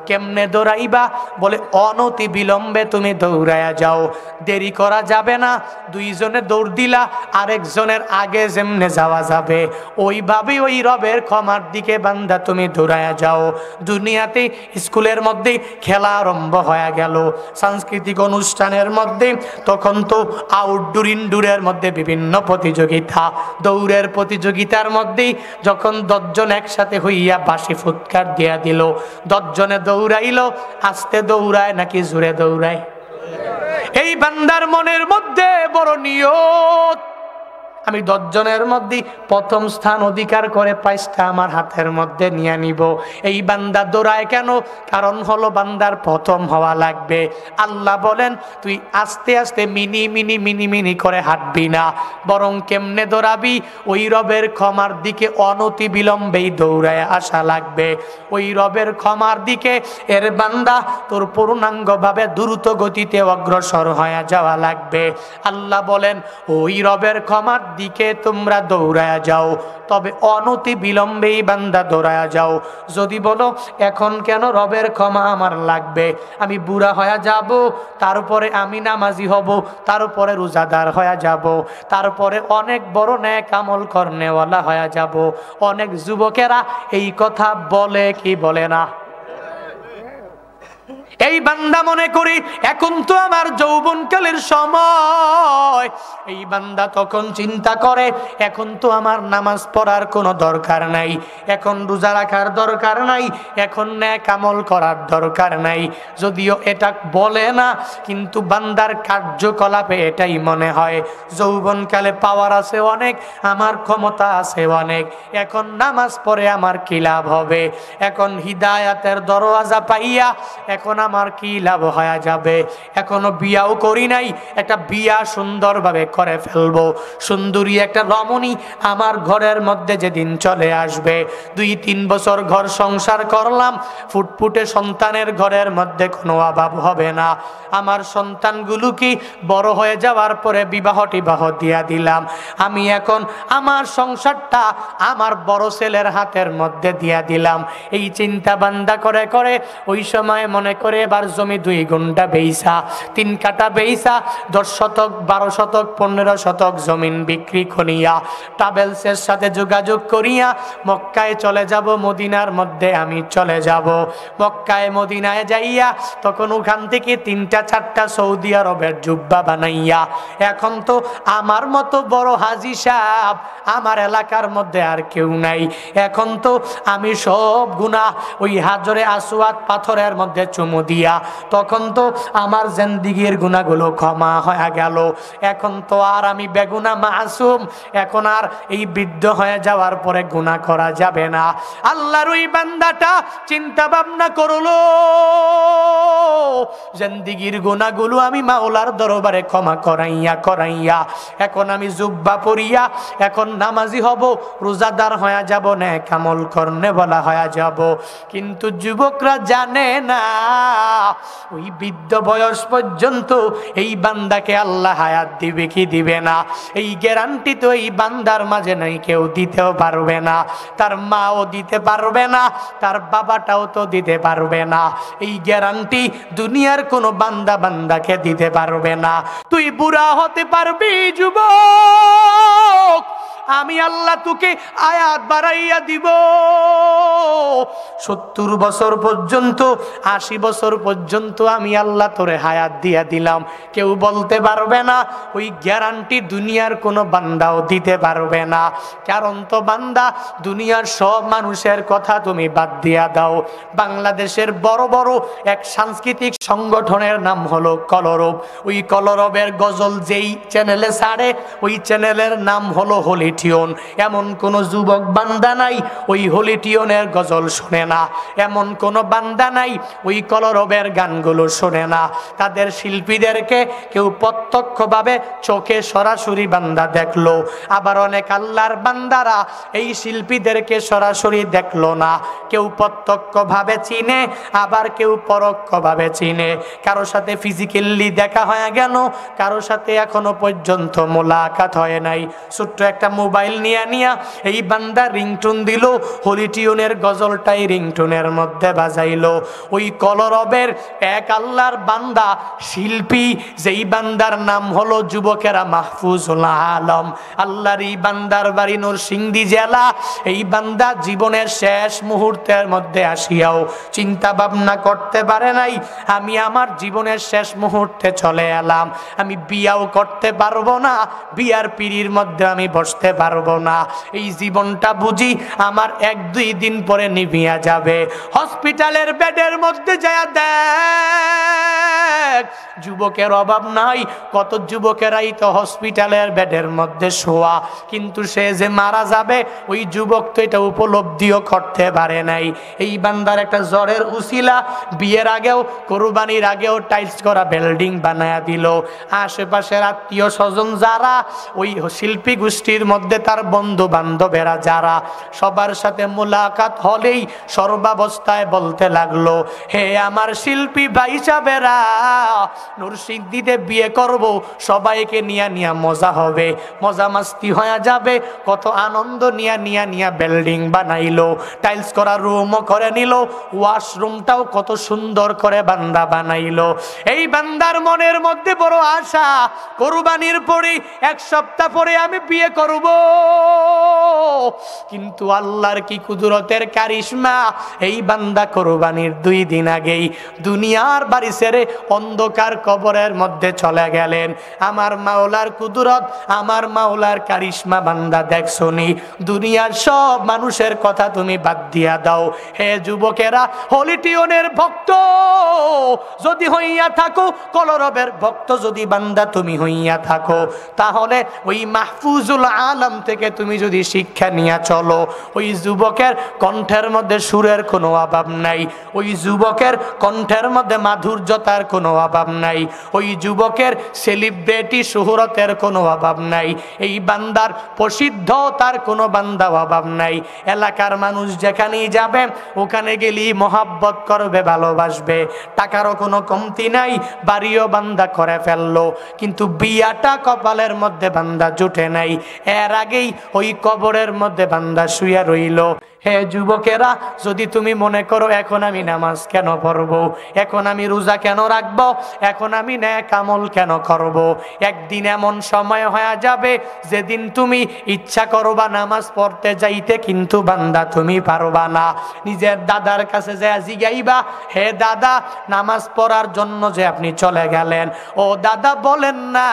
কেমনে দৌড়াইবা? বলে অনতি বিলম্বে তুমি দৌড়ায়া যাও, দেরি করা যাবে না। দুইজনে দৌড় দিলা, আরেকজনের আগে যেমনে যাওয়া যাবে ওইভাবে ওই রবের ক্ষমার দিকে বান্দা তুমি দৌড়ায়া যাও। দুনিয়াতে স্কুলের মধ্যে খেলা আরম্ভ হয়ে গেল, সাংস্কৃতিক অনুষ্ঠানের মধ্যে, তখন তো আউটডোর ইনডোরের মধ্যে বিভিন্ন প্রতিযোগিতা, দৌড়ের প্রতিযোগিতার মধ্যে যখন 10 জন একসাথে হইয়া বাঁশি ফুৎকার দিয়া দিল, 10 জনে দৌড়াইল, আস্তে দৌড়ায় নাকি জোরে দৌড়ায়? এই বান্দার মনের মধ্যে বড় নিয়ত, আমি 10 জনের মধ্যে প্রথম স্থান অধিকার করে প্রাইজটা আমার হাতের মধ্যে নিয়ে নিব। এই বান্দা দৌড়ায় কেন? কারণ হলো বান্দার প্রথম হওয়া লাগবে। আল্লাহ বলেন তুই আস্তে আস্তে মিনি মিনি মিনি মিনি করে হাঁটবি না, বরং কেমনে দৌড়াবি? ওই রবের ক্ষমার দিকে অনতি বিলম্বেই দৌড়ায় আসা লাগবে। ওই রবের ক্ষমার দিকে এর বান্দা তোর পূর্ণাঙ্গভাবে দ্রুত গতিতে অগ্রসর হয়ে যাওয়া লাগবে। আল্লাহ বলেন ওই রবের ক্ষমার দিকে তোমরা দৌড়ায়া যাও, তবে অনতি বিলম্বেই বান্দা দৌড়ায়া যাও। যদি বলো এখন কেন রবের ক্ষমা আমার লাগবে, আমি বুড়া হয়ে যাব, তারপরে আমি নামাজি হব, তারপরে রোজাদার হয়ে যাব, তারপরে অনেক বড় নেক আমল করনেওয়ালা হয়ে যাব। অনেক যুবকেরা এই কথা বলে কি বলে না? এই বান্দা মনে করি এখন তো আমার যৌবনকালের সময়। এই বান্দা তখন চিন্তা করে এখন তো আমার নামাজ পড়ার কোনো দরকার নাই, এখন রোজা রাখার দরকার নাই, এখন নেক আমল করার দরকার নাই। যদিও এটা বলে না, কিন্তু বান্দার কার্যকলাপে এটাই মনে হয়। যৌবনকালে পাওয়ার আছে অনেক, আমার ক্ষমতা আছে অনেক, এখন নামাজ পড়ে আমার কি লাভ হবে? এখন হিদায়াতের দরওয়াজা পাইয়া এখন আমার কি লাভ হয়ে যাবে? এখনো বিয়াও করি নাই, একটা বিয়া সুন্দরভাবে করে ফেলবো। সুন্দরী একটা রমণী আমার ঘরের মধ্যে যেদিন চলে আসবে, 2-3 বছর ঘর সংসার করলাম, ফুটফুটে সন্তানের ঘরের মধ্যে কোনো অভাব হবে না। আমার সন্তানগুলো কি বড় হয়ে যাওয়ার পরে বিবাহ টিবাহ দিয়া দিলাম, আমি এখন আমার সংসারটা আমার বড় ছেলের হাতের মধ্যে দিয়া দিলাম। এই চিন্তা বান্দা করে করে ওই সময় মনে করে এবার জমি 2 গুণ্টা বেইসা 3 কাঠা বেইসা 10 শতক 12 শতক 15 শতক জমিন বিক্রি করিয়া ট্রাভেলসের সাথে যোগাযোগ করিয়া মক্কায় চলে যাব, মদিনার মধ্যে আমি চলে যাব। মক্কায় মদিনায় যাইয়া তখন ওখান থেকে 3টা 4টা সৌদি আরবের জুব্বা বানাইয়া, এখন তো আমার মতো বড় হাজী সাহেব আমার এলাকার মধ্যে আর কেউ নাই, এখন তো আমি সব গুনাহ ওই হাজরে আসওয়াদ পাথরের মধ্যে চুমু দিয়া তখন তো আমার জিন্দেগীর গুনাহগুলো ক্ষমা হয়ে গেল, এখন তো আর আমি বেগুনা মাসুম, এখন আর এই বৃদ্ধ হয়ে যাওয়ার পরে গুনাহ করা যাবে না। আল্লাহর ওই বান্দাটা চিন্তা ভাবনা করলো, জিন্দেগীর গুনাহগুলো আমি মাওলার দরবারে ক্ষমা করাইয়া এখন আমি জুব্বা পরিয়া এখন নামাজি হব, রোজাদার হয়ে যাব, নেক আমল করনে বলা হয়ে যাব। কিন্তু যুবকরা জানে না ওই বৃদ্ধ বয়স পর্যন্ত এই বান্দাকে আল্লাহ হায়াত দিবে কি দিবে না, এই গ্যারান্টি তো এই বান্দার মাঝে নাই, কেউ দিতেও পারবে না, তার মাও দিতে পারবে না, তার বাবাটাও তো দিতে পারবে না, এই গ্যারান্টি দুনিয়ার কোনো বান্দাকে দিতে পারবে না। তুই বুড়া হতে পারবি যুবক, আমি আল্লাহ তোকে আয়াত বাড়াইয়া দিব, 70 বছর পর্যন্ত 80 বছর পর্যন্ত আমি আল্লাহ তোরে হায়াত দিয়া দিলাম, কেউ বলতে পারবে না, ওই গ্যারান্টি দুনিয়ার কোনো বান্দাও দিতে পারবে না। কারণ তো বান্দা দুনিয়ার সব মানুষের কথা তুমি বাদ দিয়া দাও, বাংলাদেশের বড় বড় এক সাংস্কৃতিক সংগঠনের নাম হলো কলরব, ওই কলরবের গজল যেই চ্যানেলে ছাড়ে ওই চ্যানেলের নাম হলো হলিটিউন। এমন কোন যুবক বান্দা নাই ওই হলিটিউনের গজল শুনে না, এমন কোন বান্দা নাই ওই কলরবের গানগুলো শুনে না। তাদের শিল্পীদেরকে কেউ প্রত্যক্ষভাবে চোখে সরাসরি বান্দা দেখলো, আবার অনেক আল্লাহর বান্দারা এই শিল্পীদেরকে সরাসরি দেখলো না, কেউ প্রত্যক্ষভাবে চিনে আবার কেউ পরোক্ষভাবে চিনে, কারো সাথে ফিজিক্যালি দেখা হয়ে গেল, কারো সাথে এখনো পর্যন্ত মোলাকাত হয় নাই। ছোট্ট একটা মোবাইল নিয়া এই বান্দা রিংটোন দিল, হলিটিউনের গজলটাই রিংটোনের মধ্যে বাজাইলো। ওই কলরবের এক আল্লাহর বান্দা শিল্পী, যেই বান্দার নাম হলো যুবকেরা মাহফুজুল আলম, আল্লাহর এই বান্দার বাড়ি নরসিংদী জেলা। এই বান্দা জীবনের শেষ মুহূর্তের মধ্যে আসিয়াও চিন্তা ভাবনা করতে পারে নাই, আমি আমার জীবনের শেষ মুহূর্তে চলে এলাম, আমি বিয়াও করতে পারবো না, বিয়ার পিড়ির মধ্যে আমি বসতে পারবো না, এই জীবনটা বুঝি আমার 1-2 দিন পরে নিভিয়া যাবে। হসপিটালের বেডের মধ্যে যায় দেখ, যুবকের অভাব নাই, কত যুবকেরাই তো হসপিটালের বেডের মধ্যে শোয়া, কিন্তু সে যে মারা যাবে ওই যুবক তো এটা উপলব্ধিও করতে পারে নাই। এই বান্দার একটা জ্বরের উসিলা বিয়ের আগেও কোরবানির আগেও টাইলস করা বিল্ডিং বানায়া দিল, আশেপাশের আত্মীয় স্বজন যারা ওই শিল্পী গোষ্ঠীর মধ্যে তার বন্ধু বান্ধবেরা যারা, সবার সাথে মোলাকাত হলেই সর্বাবস্থায় বলতে লাগলো, হে আমার শিল্পী ভাই সাহেবেরা, নরসিংদীতে বিয়ে করব, সবাইকে নিয়া মজা হবে, মজা মাস্তি হয়ে যাবে, কত আনন্দ নিয়া বিল্ডিং বানাইলো, টাইলস করা রুমও করে নিল, ওয়াশরুমটাও কত সুন্দর করে বান্দা বানাইলো। এই বান্দার মনের মধ্যে বড় আশা, কোরবানির পরে 1 সপ্তাহ পরে আমি বিয়ে করব, কিন্তু আল্লাহর কি কুদরতের কারিশমা, এই বান্দা কোরবানির 2 দিন আগেই দুনিয়ার বাড়ি ছেড়ে অন্ধকার কবরের মধ্যে চলে গেলেন। আমার মাওলার কুদরত, আমার মাওলার কারিশমা বান্দা দেখছনি, দুনিয়ার সব মানুষের কথা তুমি বাদ দিয়া দাও। হে যুবকেরা, হলিটিউনের ভক্ত যদি হইয়া থাকো, কলরবের ভক্ত যদি বান্দা তুমি হইয়া থাকো, তাহলে ওই মাহফুজুল আলম থেকে তুমি যদি শিক্ষা নিয়ে চলো, ওই যুবকের কণ্ঠের মধ্যে সুরের কোনো অভাব নাই, ওই যুবকের কণ্ঠের মধ্যে মাধুর্যতার কোনো অভাব নাই, ওই যুবকের সেলিব্রিটি শোহরতের কোনো অভাব নাই, এই বান্দার প্রসিদ্ধতার কোনো বান্দা অভাব নাই। এলাকার মানুষ যেখানেই যাবে ওখানে গেলেই মহাব্বত করবে, ভালোবাসবে, টাকারও কোনো কমতি নাই, বাড়িও বান্দা করে ফেললো, কিন্তু বিয়াটা কপালের মধ্যে বান্দা জুটে নাই, এর আগেই ওই কবরের মধ্যে বান্দা শুয়ে রইল। হে যুবকেরা, যদি তুমি মনে করো এখন আমি নামাজ কেন পড়বো, এখন আমি রোজা কেন রাখবো, এখন আমি নেক আমল কেন করব, একদিন এমন সময় হয়ে যাবে যেদিন তুমি ইচ্ছা করবা নামাজ পড়তে যাইতে, কিন্তু বান্দা তুমি পারবা না। নিজের দাদার কাছে যা জিগাইবা, হে দাদা নামাজ পড়ার জন্য যে আপনি চলে গেলেন, ও দাদা বলেন না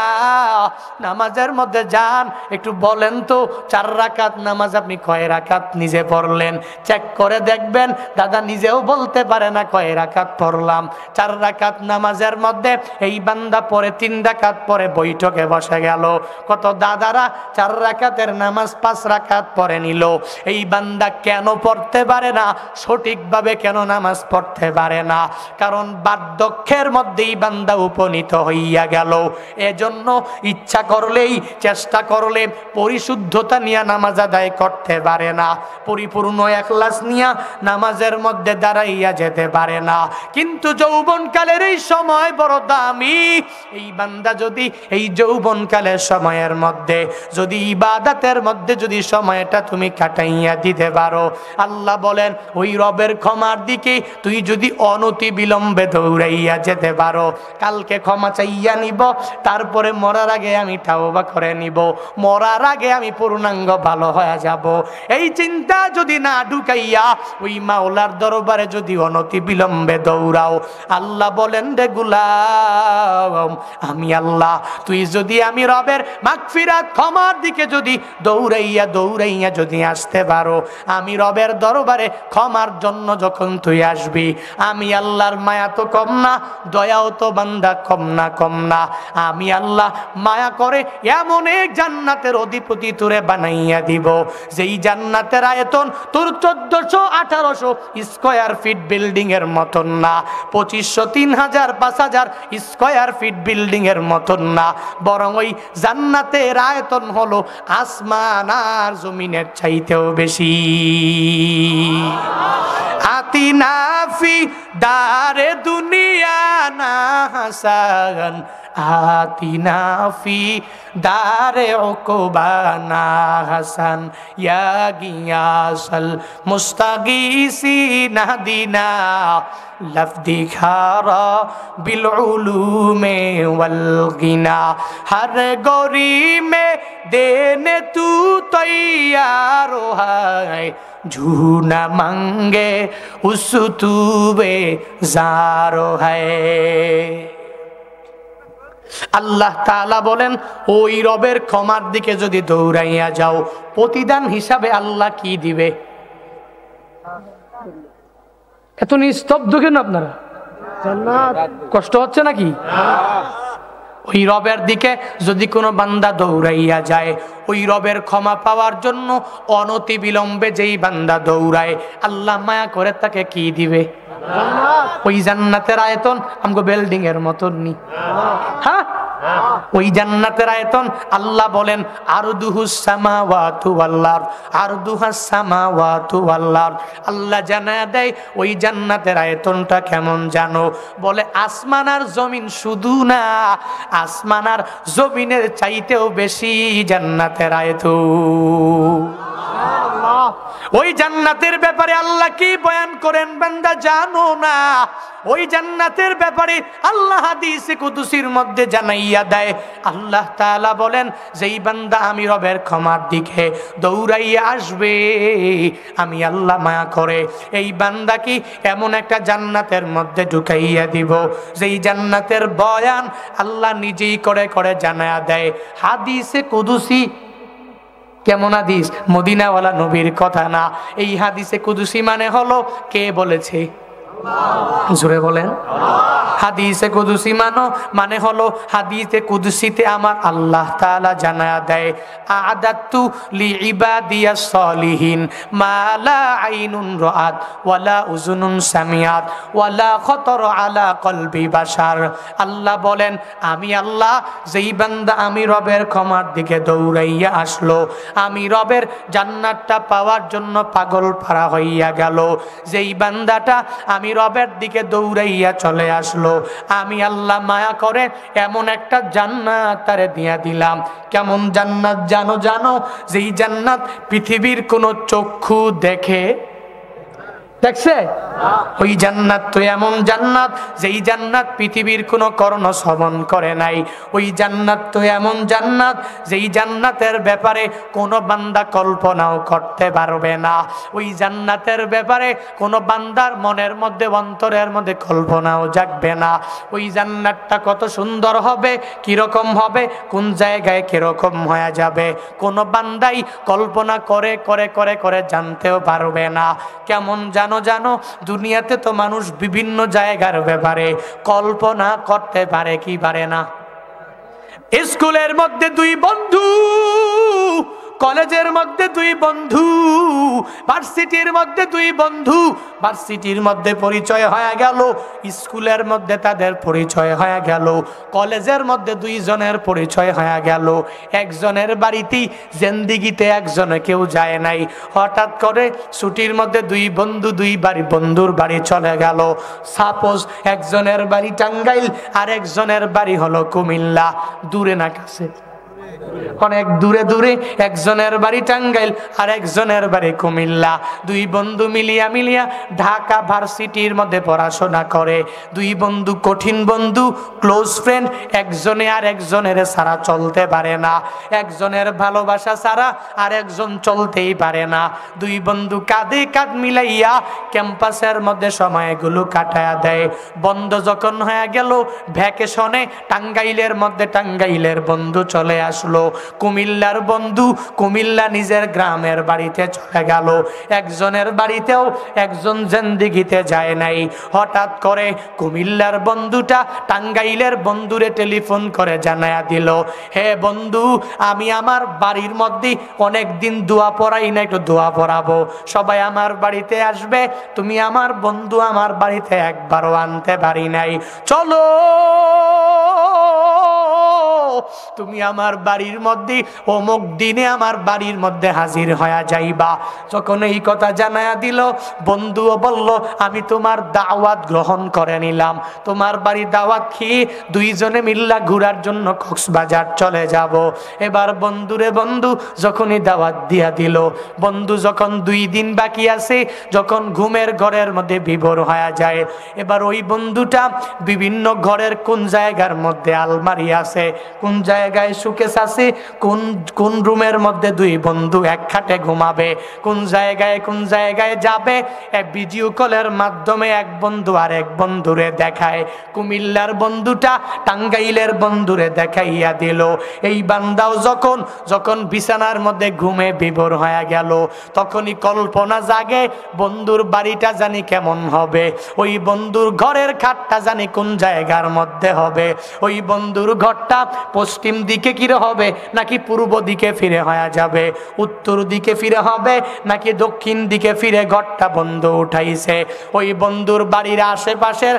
নামাজের মধ্যে যান, একটু বলেন তো 4 রাকাত নামাজ আপনি কয় রাকাত নিজে পড়লেন, চেক করে দেখবেন দাদা নিজেও বলতে পারে না কয় রাকাত পড়লাম। 4 রাকাত নামাজের মধ্যে এই বান্দা পরে 3 রাকাত পরে বৈঠকে বসে গেল। কত দাদারা 4 রাকাতের নামাজ 5 রাকাত পরে নিল। এই বান্দা কেন পড়তে পারে না, সঠিকভাবে কেন নামাজ পড়তে পারে না? কারণ বার্ধক্যের মধ্যেই বান্দা উপনীত হইয়া গেল। এজন্য ইচ্ছা করলেই, চেষ্টা করলে পরিশুদ্ধতা নিয়ে নামাজ আদায় করতে পারে না, পরিপূর্ণ ইখলাস নিয়ে নামাজের মধ্যে দাঁড়াইয়া যেতে পারে না। কিন্তু যৌবনকালের এই সময় বড় দামি। এই বান্দা যদি এই যৌবনকালের সময়ের মধ্যে যদি ইবাদতের মধ্যে যদি সময়টা তুমি কাটাইয়া দিতে পারো, আল্লাহ বলেন ওই রবের ক্ষমার দিকে তুই যদি অনতি বিলম্বে দৌড়াইয়া যেতে পারো, কালকে ক্ষমা চাইয়া নিব, তারপরে মরার আগে আমি তাওবা করে নিব, মরার আগে আমি পূর্ণাঙ্গ ভালো হয়ে যাব। এই চিন্তা যদি না ঢুকাইয়া ওই মাওলার দরবারে যদি অনতি বিলম্বে দৌড়াও, আল্লাহ বলেন রে গোলাম আমি আল্লাহ, তুই যদি আমি রবের মাগফিরাত ক্ষমার দিকে যদি দৌড়াইয়া দৌড়াইয়া যদি আসতে পারো, আমি রবের দরবারে ক্ষমার জন্য যখন তুই আসবি, আমি আল্লাহর মায়া তো কম না, দয়াও তো বান্দা কম না, কম না। আমি আল্লাহ মায়া করে এমন এক জান্নাতের অধিপতি তোরে বানাইয়া দিব, যেই জান্নাতের আয়তন তোর 1400-1800 স্কয়ার ফিট বিল্ডিং এর মতন না, 2500, 3000, 5000 স্কয়ার ফিট বিল্ডিং এর মতন না, বরং ওই জান্নাতের আয়তন হলো আসমান আর জমিনের চাইতেও বেশি। আতিনা ফি দারে দুনিয়া না হাসান, আতিনা ফি দারে উকবা না হাসান, ইয়া গিয়াসাল মুস্তাগীসিনা দিনা লফদিখারা বিল উলুমে ওয়াল গিনা, হর গরি মে দেনে তু তৈয়ার হায়, ঝুনা মাঙ্গে উস তুবে জারো হায়। আল্লাহ তাআলা বলেন ওই রবের ক্ষমার দিকে যদি দৌড়াইয়া যাও, প্রতিদান হিসাবে আল্লাহ কি দিবে? এত নিস্তব্ধ কেন আপনারা? কষ্ট হচ্ছে নাকি? ওই রবের দিকে যদি কোনো বান্দা দৌড়াইয়া যায়, ওই রবের ক্ষমা পাওয়ার জন্য অনতি বিলম্বে যেই বান্দা দৌড়ায়, আল্লাহ মায়া করে তাকে কি দিবে? ওই জান্নাতের আয়তন আমগো বিল্ডিং এর মতন নি। হ্যাঁ, ওই জান্নাতের আয়তন আল্লাহ বলেন আরদুহুস সামাওয়াতু ওয়াল আরদ, আরদুহাস সামাওয়াতু ওয়াল আরদ। আল্লাহ জানায়া দেয় ওই জান্নাতের আয়তনটা কেমন জানো? বলে আসমান আর জমিন শুধু না, আসমান আর জমিনের চাইতেও বেশি জান্নাতের আয়তন। ওই জান্নাতের ব্যাপারে আল্লাহ কি বয়ান করেন বান্দা জানো না? ওই জান্নাতের ব্যাপারে আল্লাহ হাদিসে কুদসির মধ্যে জানাইয়া দেয়। আল্লাহ তাআলা বলেন যেই বান্দা আমি রবের ক্ষমার দিকে দৌড়াইয়া আসবে, আমি আল্লাহ মায়া করে এই বান্দা কি এমন একটা জান্নাতের মধ্যে ঢুকাইয়া দিব, যেই জান্নাতের বয়ান আল্লাহ নিজেই করে করে জানায়া দেয়। হাদিসে কুদসি কেমন হাদিস? মদিনাওয়ালা নবীর কথা না। এই হাদিসে কুদসি মানে হলো কে বলেছে? জোরে বলেন। হাদিসে কুদসি মানে হলো হাদিসে কুদসিতে আমার আল্লাহ তাআলা জানায়া দেয় আ'দাতু লিইবাদিয়াস সালিহিন মা লা আইনুন রাআত ওয়ালা উযুনুন সামিআত ওয়ালা খাতার আলা কলবি বাশার। আল্লাহ বলেন আমি আল্লাহ যেই বান্দা আমি রবের ক্ষমার দিকে দৌড়াইয়া আসলো, আমি রবের জান্নাতটা পাওয়ার জন্য পাগল পারা হইয়া গেল, যেই বান্দাটা আমি রবের দিকে দৌড়াইয়া চলে আসলো। আমি আল্লাহ মায়া করে এমন একটা জান্নাত তারে দিয়া দিলাম। কেমন জান্নাত জানো? যেই জান্নাত পৃথিবীর কোনো চক্ষু দেখছে? ওই জান্নাত তো এমন জান্নাত যেই জান্নাত পৃথিবীর কোনো কর্ণ শ্রবণ করে নাই। ওই জান্নাত তো এমন জান্নাত যেই জান্নাতের ব্যাপারে কোনো বান্দা কল্পনাও করতে পারবে না। ওই জান্নাতের ব্যাপারে কোনো বান্দার মনের মধ্যে অন্তরের মধ্যে কল্পনাও জাগবে না। ওই জান্নাতটা কত সুন্দর হবে, কিরকম হবে, কোন জায়গায় কিরকম হয়ে যাবে, কোনো বান্দাই কল্পনা করে করে করে করে জানতেও পারবে না। কেমন জানো দুনিয়াতে তো মানুষ বিভিন্ন জায়গার ব্যাপারে কল্পনা করতে পারে কি পারে না? স্কুলের মধ্যে দুই বন্ধু, কলেজের মধ্যে দুই বন্ধু, ভার্সিটির মধ্যে দুই বন্ধু, ভার্সিটির মধ্যে পরিচয় হয়ে গেল, স্কুলের মধ্যে তাদের পরিচয় হয়ে গেল, কলেজের মধ্যে দুইজনের পরিচয় হয়ে গেল। একজনের বাড়িতেই জিন্দেগিতে একজনে কেউ যায় নাই, হঠাৎ করে ছুটির মধ্যে দুই বন্ধু বন্ধুর বাড়ি চলে গেল। সাপোজ একজনের বাড়ি টাঙ্গাইল আর একজনের বাড়ি হলো কুমিল্লা। দূরে না কাছে? অনেক দূরে দূরে। একজনের বাড়ি টাঙ্গাইল আর একজনের বাড়ি কুমিল্লা। দুই বন্ধু মিলিয়া ঢাকা ভার্সিটির মধ্যে পড়াশোনা করে। দুই বন্ধু কঠিন বন্ধু, ক্লোজ ফ্রেন্ড। একজনে আর একজনের ছাড়া চলতে পারে না, একজনের ভালোবাসা ছাড়া আর একজন চলতেই পারে না। দুই বন্ধু কাঁধে কাঁধ মিলাইয়া ক্যাম্পাসের মধ্যে সময়গুলো কাটায়া দেয়। বন্ধ যখন হয়ে গেল ভ্যাকেশনে, টাঙ্গাইলের মধ্যে টাঙ্গাইলের বন্ধু চলে আসলো, কুমিল্লার বন্ধু কুমিল্লা নিজের গ্রামের বাড়িতে চলে গেল। একজনের বাড়িতেও একজন জিন্দেগিতে যায় নাই। হঠাৎ করে কুমিল্লার বন্ধুটা টাঙ্গাইলের বন্ধুরে টেলিফোন করে জানায়া দিল, হে বন্ধু, আমি আমার বাড়ির মধ্যে অনেক দিন দোয়া পড়াই না, একটু দোয়া পড়াবো, সবাই আমার বাড়িতে আসবে। তুমি আমার বন্ধু আমার বাড়িতে একবারও আনতে পারি নাই, চলো তুমি আমার বাড়ির মধ্যে অমুক দিনে আমার বাড়ির মধ্যে হাজির হয়ে যাইবা। যখন এই কথা জানায়া দিল, বন্ধুও বলল, আমি তোমার দাওয়াত গ্রহণ করে নিলাম, তোমার বাড়ি দাওয়াত খেয়ে দুইজনে মিল্লা ঘোরার জন্য কক্সবাজার চলে যাব। এবার বন্ধুরে বন্ধু যখনই দাওয়াত দিয়া দিল, বন্ধু যখন 2 দিন বাকি আছে, যখন ঘুমের ঘরের মধ্যে বিভোর হয়ে যায়, এবার ওই বন্ধুটা বিভিন্ন ঘরের কোন জায়গার মধ্যে আলমারি আছে, কোন জায়গায় সুকেস আছে, কোন রুমের মধ্যে দুই বন্ধু এক খাটে ঘুমাবে, কোন জায়গায় যাবে, ভিডিও কলের মাধ্যমে এক বন্ধু আর এক বন্ধুরে দেখায়। কুমিল্লার বন্ধুটা টাঙ্গাইলের বন্ধুরে দেখাইয়া দিল। এই বান্দাও যখন বিছানার মধ্যে ঘুমে বিভোর হয়ে গেল, তখনই কল্পনা জাগে বন্ধুর বাড়িটা জানি কেমন হবে, ওই বন্ধুর ঘরের খাটটা জানি কোন জায়গার মধ্যে হবে, ওই বন্ধুর ঘরটা পশ্চিম দিকে কিরে হবে নাকি পূর্ব দিকে ফিরে হয়ে যাবে, উত্তর দিকে ফিরে হবে নাকি দক্ষিণ দিকে ফিরে ঘরটা বন্ধু উঠাইছে, ওই বন্ধুর বাড়ির আশেপাশের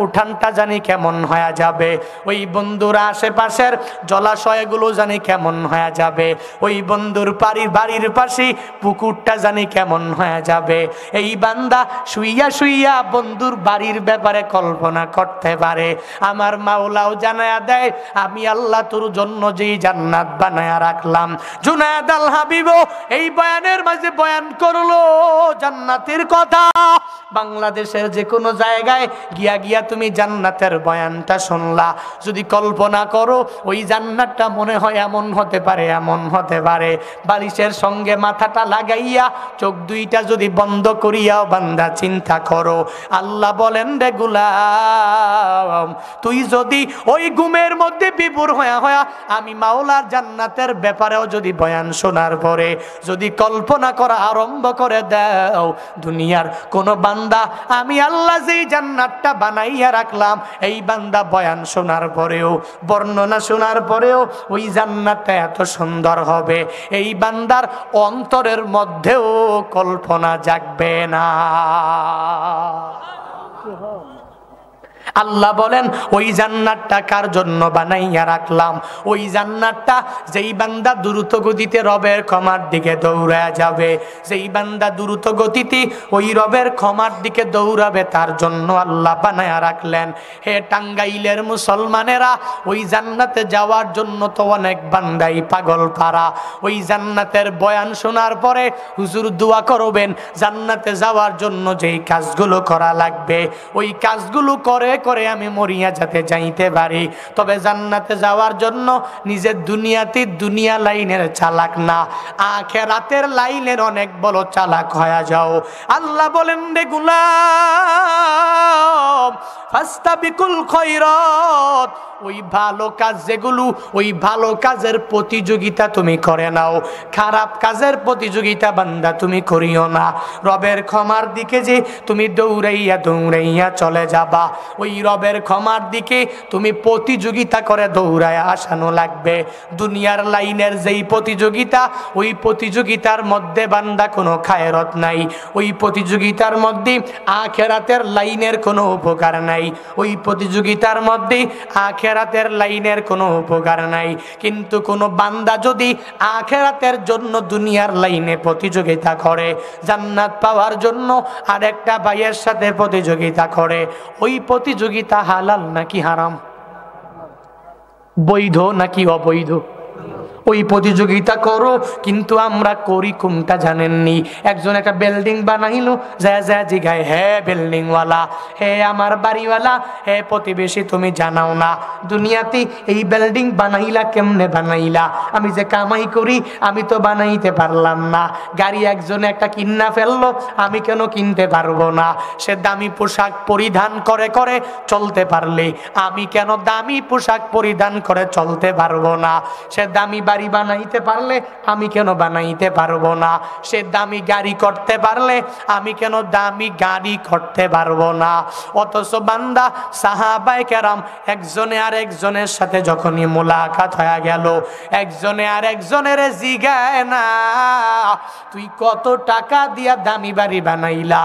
উঠানটা জানি কেমন হয়ে যাবে, ওই বন্ধুর আশেপাশের জলাশয়গুলো জানি কেমন হয়ে যাবে, ওই বন্ধুর বাড়ির পাশে পুকুরটা জানি কেমন হয়ে যাবে। এই বান্দা শুইয়া বন্ধুর বাড়ির ব্যাপারে কল্পনা করতে পারে। আমার মাওলাও জানায়া দেয়, আমি আল্লাহ তোর জন্য যেই জান্নাত বানায়া রাখলাম। জুনায়েদ আল হাবিব এই বয়ানের মাঝে বয়ান করলো জান্নাতের কথা। বাংলাদেশের যে কোনো জায়গায় গিয়া তুমি জান্নাতের বয়ানটা শুনলা, যদি কল্পনা করো ওই জান্নাতটা মনে হয় এমন হতে পারে, বালিশের সঙ্গে মাথাটা লাগাইয়া চোখ দুইটা যদি বন্ধ করিয়াও বান্দা চিন্তা করো, আল্লাহ বলেন রে গোলাম, তুই যদি ওই ঘুমের মধ্যে বিভোর হয়া আমি মাওলার জান্নাতের ব্যাপারেও যদি বয়ান শোনার পরে যদি কল্পনা করা আরম্ভ করে দাও, দুনিয়ার কোন বান্দা আমি আল্লাহ যেই জান্নাতটা বানাইয়া রাখলাম, এই বান্দা বয়ান শোনার পরেও বর্ণনা শোনার পরেও ওই জান্নাতটা এত সুন্দর হবে, এই বান্দার অন্তরের মধ্যেও কল্পনা জাগবে না। আল্লাহ বলেন ওই জান্নাতটা কার জন্য বানাইয়া রাখলাম? ওই জান্নাতটা যেই বান্দা দ্রুত গতিতে রবের ক্ষমার দিকে দৌড়ায় যাবে, যেই বান্দা দ্রুত গতিতে ওই রবের ক্ষমার দিকে দৌড়াবে, তার জন্য আল্লাহ বানাইয়া রাখলেন। হে টাঙ্গাইলের মুসলমানেরা, ওই জান্নাতে যাওয়ার জন্য তো অনেক বান্দাই পাগল পারা। ওই জান্নাতের বয়ান শোনার পরে হুজুর দোয়া করবেন জান্নাতে যাওয়ার জন্য যেই কাজগুলো করা লাগবে, ওই কাজগুলো করে করে আমি মরিয়া যাতে যাইতে পারি। তবে জান্নাতে যাওয়ার জন্য নিজের দুনিয়াতে দুনিয়া লাইনের চালাক না, আখিরাতের লাইনের অনেক বড় চালাক হয়ে যাও। আল্লাহ বলেন রে গোলাম ফাস্তাবিকুল খায়রাত, ওই ভালো কাজ যেগুলো, ওই ভালো কাজের প্রতিযোগিতা তুমি করে নাও, খারাপ কাজের প্রতিযোগিতা বান্দা তুমি করিও না। রবের ক্ষমার দিকে যে তুমি দৌড়াইয়া দৌড়াইয়া চলে যাবা, ওই রবের ক্ষমার দিকে তুমি প্রতিযোগিতা করে দৌড়াইয়া আসানো লাগবে। দুনিয়ার লাইনের যেই প্রতিযোগিতা, ওই প্রতিযোগিতার মধ্যে বান্দা কোনো খায়রত নাই, ওই প্রতিযোগিতার মধ্যে আখিরাতের লাইনের কোনো উপকার নাই, ওই প্রতিযোগিতার মধ্যে আখিরাতের লাইনের কোনো উপকার নাই। কিন্তু কোনো বান্দা যদি আখিরাতের জন্য দুনিয়ার লাইনে প্রতিযোগিতা করে, জান্নাত পাওয়ার জন্য আরেকটা ভাইয়ের সাথে প্রতিযোগিতা করে, ওই প্রতিযোগিতা হালাল নাকি হারাম, বৈধ নাকি অবৈধ? ওই প্রতিযোগিতা করো, কিন্তু আমরা করি কোনটা জানেননি? একজন একটা বিল্ডিং বানাইলো, যা যা জিগায় হে বিল্ডিংওয়ালা, হে আমার বাড়িওয়ালা, হে প্রতিবেশী, তুমি জানাও না দুনিয়াতে এই বিল্ডিং বানাইলা কেমনে বানাইলা? আমি যে কামাই করি আমি তো বানাইতে পারলাম না। গাড়ি একজনে একটা কিনা ফেললো, আমি কেন কিনতে পারবো না? সে দামি পোশাক পরিধান করে করে চলতে পারলে আমি কেন দামি পোশাক পরিধান করে চলতে পারবো না? সে দামি বাড়ি বানাইতে পারলে আমি কেন বানাইতে পারবো না? সে দামি গাড়ি করতে পারলে আমি কেন দামি গাড়ি করতে পারবো না? অথচ বান্দা সাহাবায়ে কেরাম একজনে আর একজনের সাথে যখনই মোলাকাত হয়ে গেল, একজনে আর একজনের জিগায় না তুই কত টাকা দিয়া দামি বাড়ি বানাইলা,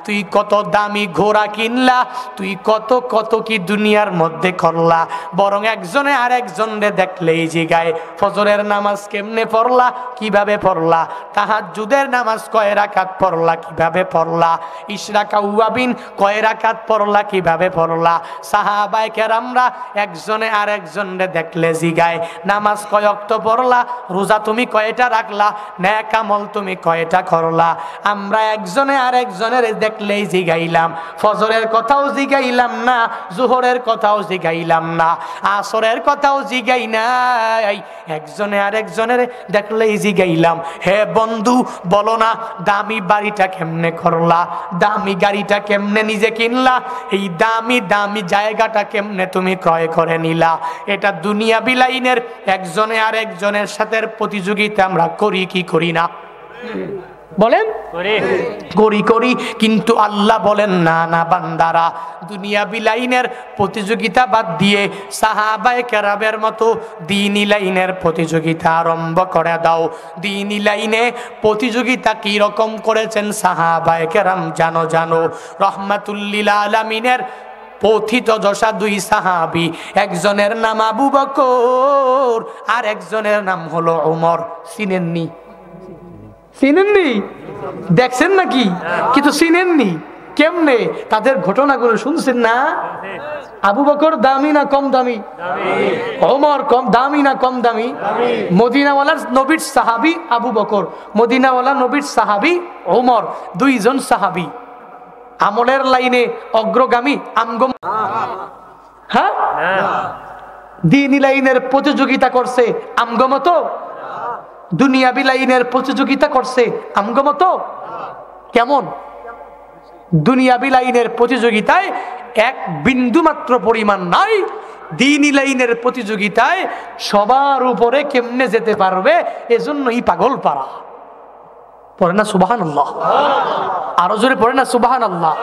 তুই কত দামি ঘোড়া কিনলা, তুই কত কত কি দুনিয়ার মধ্যে করলা। বরং একজনে আর একজনে দেখলেই জিগায় ফজরের নামাজ কেমনে পড়লা, কিভাবে পড়লা, তাহাজ্জুদের নামাজ কয় রাকাত পড়লা, কিভাবে পড়লা, ইশরাকা উয়াবিন কয় রাকাত পড়লা, কিভাবে পড়লা। সাহাবায়ে কেরামরা একজনে আর একজনে দেখলে জিগায় নামাজ কয় ওয়াক্ত পড়লা, রোজা তুমি কয়টা রাখলা, নেক আমল তুমি কয়টা করলা। আমরা একজনে আর একজনের দেখলেই জিগাইলাম, ফজরের কথাও জিগাইলাম না, জোহরের কথাও জিগাইলাম না, আসরের কথাও জিগাই নাই, একজনে আর একজনের দেখলেই জিগাইলাম হে বন্ধু বলো না দামি বাড়িটা কেমনে করলা, দামি গাড়িটা কেমনে নিজে কিনলা, এই দামি দামি জায়গাটা কেমনে তুমি ক্রয় করে নিলা। এটা দুনিয়া বিলাইনের একজনে আর একজনের সাথে প্রতিযোগিতা আমরা করি কি করি না? বলেন করি করি। কিন্তু আল্লাহ বলেন না না বান্দারা, দুনিয়া বিলাইনের প্রতিযোগিতা বাদ দিয়ে সাহাবায়ে কেরামের মতো দ্বীনি লাইনের প্রতিযোগিতা আরম্ভ করে দাও। দ্বীনি লাইনে প্রতিযোগিতা কি রকম করেছেন সাহাবায়ে কেরাম জানো? জানো রাহমাতুল লিল আলামিনের পথিত যশা দুই সাহাবী, একজনের নাম আবু বকর আর একজনের নাম হলো ওমর। চিনেননি? চিনেননি? দেখছেন নাকি? কিন্তু চিনেননি কেমনে? তাদের ঘটনাগুলো শুনছেন না? আবু বকর দামি না কম দামি? ওমর কম দামি না কম দামি? মদিনাওয়ালার নবীর সাহাবী আবু বকর, মদিনাওয়ালা নবীর সাহাবী ওমর, দুইজন সাহাবী আমলের লাইনে অগ্রগামী আমগম। হ্যাঁ, দ্বীনি লাইনের প্রতিযোগিতা করছে আমগমত, দুনিয়াবি লাইনের প্রতিযোগিতা করছে আমগমত। কেমন? দুনিয়াবি লাইনের প্রতিযোগিতায় এক বিন্দু মাত্র পরিমাণ নাই, দ্বীনি লাইনের প্রতিযোগিতায় সবার উপরে কেমনে যেতে পারবে এজন্যই পাগল পারা। পড়ে না সুবহানাল্লাহ? আরো জোরে পড়ে না সুবহানাল্লাহ?